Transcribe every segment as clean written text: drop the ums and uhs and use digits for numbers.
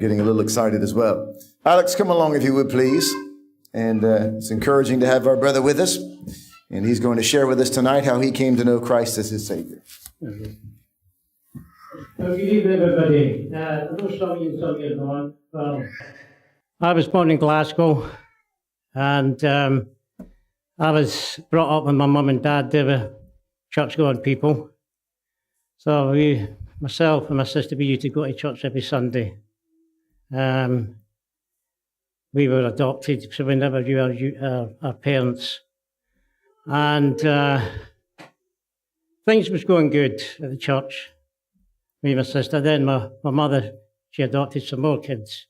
getting a little excited as well. Alex, come along if you would, please. And it's encouraging to have our brother with us. And he's going to share with us tonight how he came to know Christ as his Savior. Mm-hmm. Well, good evening, everybody. I know some of you know. Well, I was born in Glasgow, and I was brought up with my mum and dad. They were church-going people. So myself and my sister, we used to go to church every Sunday. We were adopted, so we never knew our parents. And things was going good at the church. Me and my sister. Then my mother, she adopted some more kids.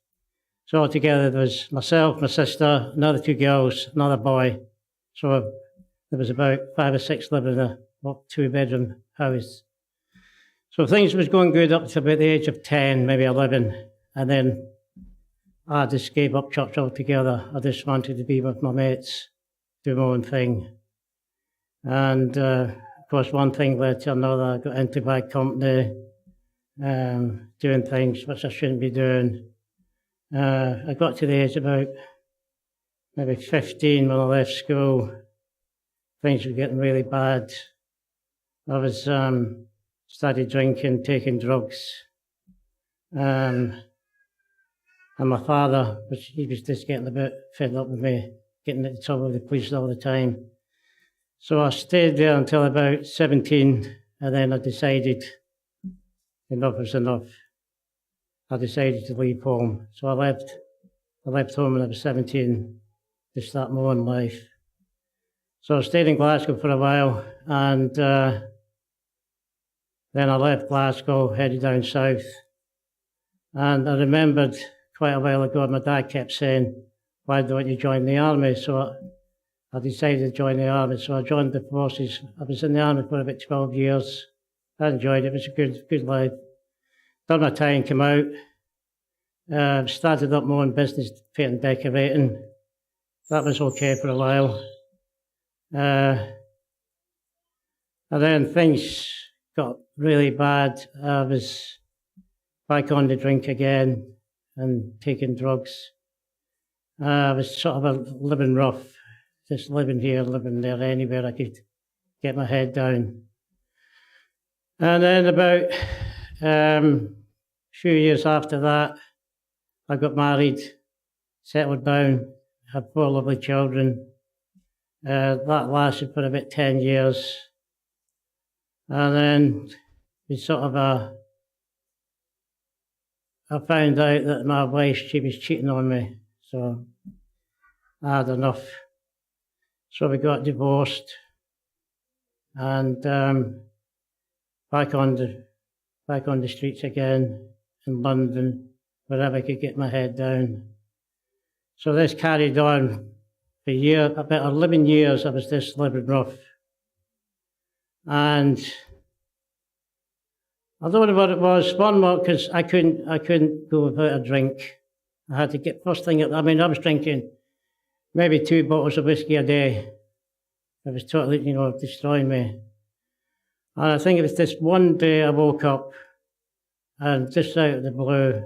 So altogether there was myself, my sister, another 2 girls, another boy. So there was about 5 or 6 living in a 2-bedroom house. So things was going good up to about the age of 10, maybe 11. And then I just gave up church altogether. I just wanted to be with my mates, do my own thing. And of course, one thing led to another. I got into bad company, doing things which I shouldn't be doing. I got to the age of about maybe 15 when I left school. Things were getting really bad. I was started drinking, taking drugs. And my father, he was just getting a bit fed up with me, getting into trouble with the police all the time. So I stayed there until about 17, and then I decided enough was enough. I decided to leave home. So I left home when I was 17 to start my own life. So I stayed in Glasgow for a while, and then I left Glasgow, headed down south. And I remembered quite a while ago, my dad kept saying, "Why don't you join the army?" So I decided to join the army. So I joined the forces. I was in the army for about 12 years. I enjoyed it. It was a good life. Done my time, came out. Started up my own business, painting and decorating. That was okay for a while. And then things got really bad. I was back on the drink again and taking drugs. I was sort of living rough, just living here, living there, anywhere I could get my head down. And then about a few years after that, I got married, settled down, had 4 lovely children. That lasted for about 10 years. And then we sort of, I found out that my wife, she was cheating on me. So I had enough. So we got divorced. And back on the streets again in London, wherever I could get my head down. So this carried on for about 11 years. I was just living rough. And I don't know what it was. One more, because I couldn't go without a drink. I had to get first thing. I was drinking maybe 2 bottles of whiskey a day. It was totally, destroying me. And I think it was this one day I woke up, and just out of the blue,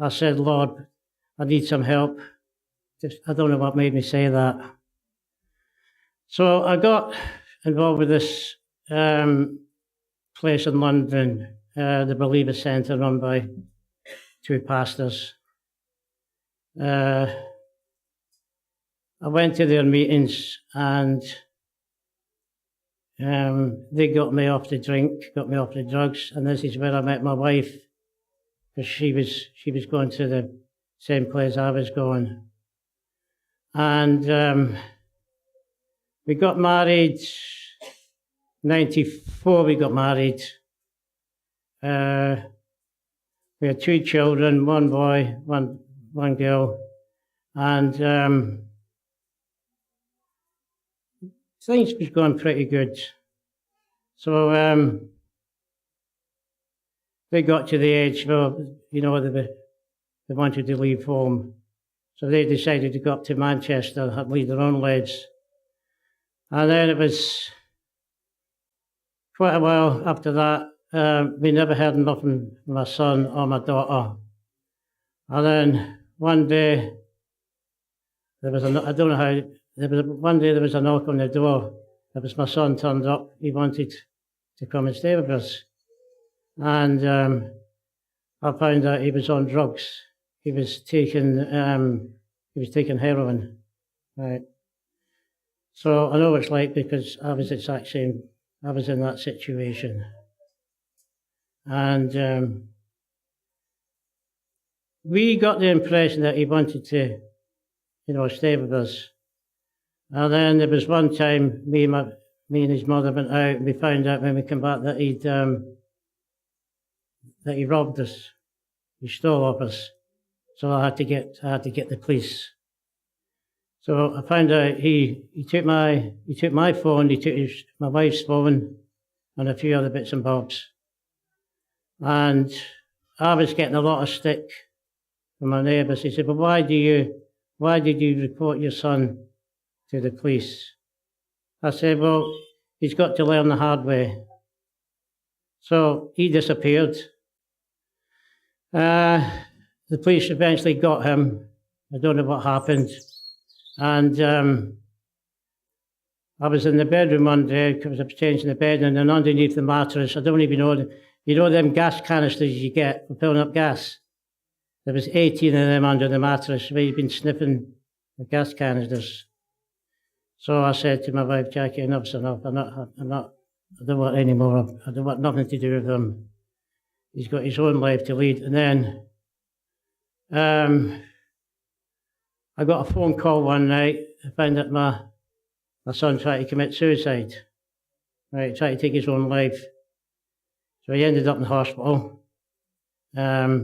I said, "Lord, I need some help." I don't know what made me say that. So I got involved with this place in London, the Believer Centre, run by 2 pastors. I went to their meetings, and they got me off the drink, got me off the drugs, and this is where I met my wife, because she was going to the same place I was going. And we got married, 94 we got married. We had 2 children, 1 boy, one girl. And things was going pretty good. So they got to the age where, they wanted to leave home. So they decided to go up to Manchester and lead their own lives. And then it was quite a while after that. We never heard nothing from my son or my daughter. And then one day, I don't know how, one day there was a knock on the door. It was my son turned up. He wanted to come and stay with us. And I found out he was on drugs. He was taking heroin. Right. So I know what it's like because I was I was in that situation. And we got the impression that he wanted to, stay with us. And then there was one time me and his mother went out, and we found out when we came back that he robbed us. He stole off us. So I had to get the police. So I found out he took my phone, he took my wife's phone, and a few other bits and bobs. And I was getting a lot of stick from my neighbours. He said, "Well, why did you report your son to the police?" I said, "Well, he's got to learn the hard way." So he disappeared. The police eventually got him. I don't know what happened. And I was in the bedroom one day because I was changing the bed, and then underneath the mattress, I don't even know, them gas canisters you get for filling up gas? There was 18 of them under the mattress where you've been sniffing the gas canisters. So I said to my wife, "Jackie, enough's enough. I don't want any more. I don't want nothing to do with him. He's got his own life to lead." And then I got a phone call one night. I found that my son tried to commit suicide. Right, tried to take his own life. So he ended up in hospital. But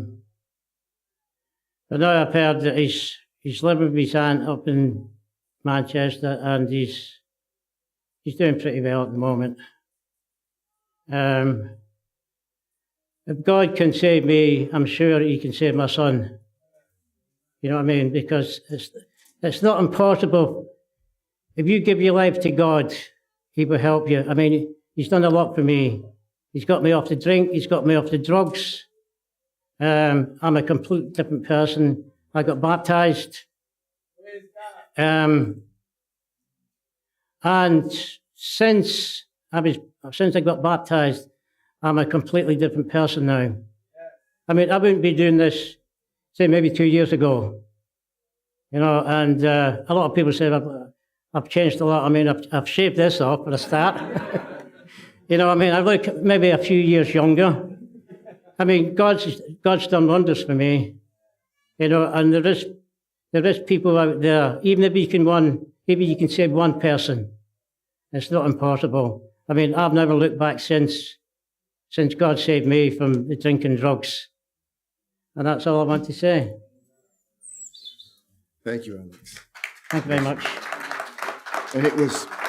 now I've heard that he's living with his aunt up in Manchester, and he's doing pretty well at the moment. If God can save me, I'm sure he can save my son. You know what I mean? Because it's not impossible. If you give your life to God, he will help you. I mean, he's done a lot for me. He's got me off the drink. He's got me off the drugs. I'm a complete different person. I got baptized. And since I got baptized, I'm a completely different person now. I mean, I wouldn't be doing this, say, maybe 2 years ago. And a lot of people say I've changed a lot. I mean, I've shaved this off for a start. I mean, I look maybe a few years younger. I mean, God's done wonders for me. And there is people out there, even if you can save one person, it's not impossible. I mean, I've never looked back since God saved me from the drinking drugs. And that's all I want to say. Thank you, Alex. Thank you very much. And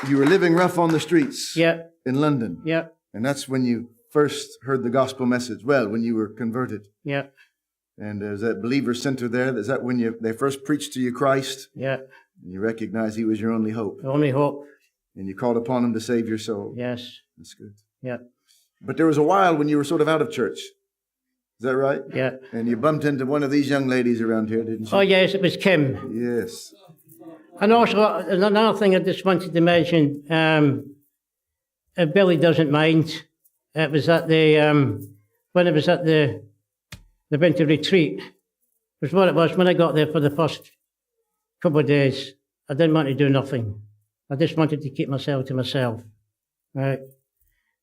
you were living rough on the streets. Yeah. In London. Yeah. And that's when you first heard the gospel message, when you were converted. Yeah. And there's that believer center there. Is that when they first preached to you Christ? Yeah. And you recognized he was your only hope. The only hope. And you called upon him to save your soul. Yes. That's good. Yeah. But there was a while when you were sort of out of church. Is that right? Yeah. And you bumped into one of these young ladies around here, didn't you? Oh, yes, it was Kim. Yes. And also, another thing I just wanted to mention, if Billy doesn't mind, it was at when it was at the winter retreat, was what it was. When I got there for the first couple of days, I didn't want to do nothing. I just wanted to keep myself to myself, right?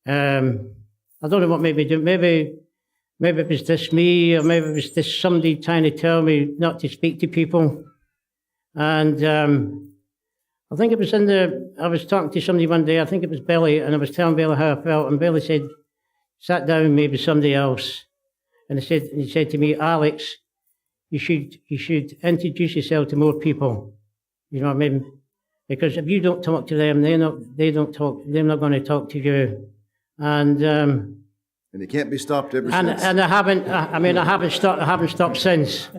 I don't know what made me do. Maybe it was just me, or maybe it was just somebody trying to tell me not to speak to people. And I think it was I was talking to somebody one day, I think it was Billy, and I was telling Billy how I felt, and Billy sat down with me with somebody else, and he said to me, "Alex, you should introduce yourself to more people." You know what I mean? Because if you don't talk to them, they're not going to talk to you. And it can't be stopped ever since. And I haven't stopped since.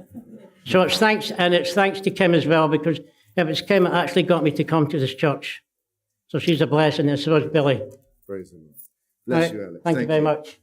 So it's thanks to Kim as well, because it was Kim that actually got me to come to this church. So she's a blessing, and so is Billy. Praise the Lord. Bless you, Alex. Thank you very much.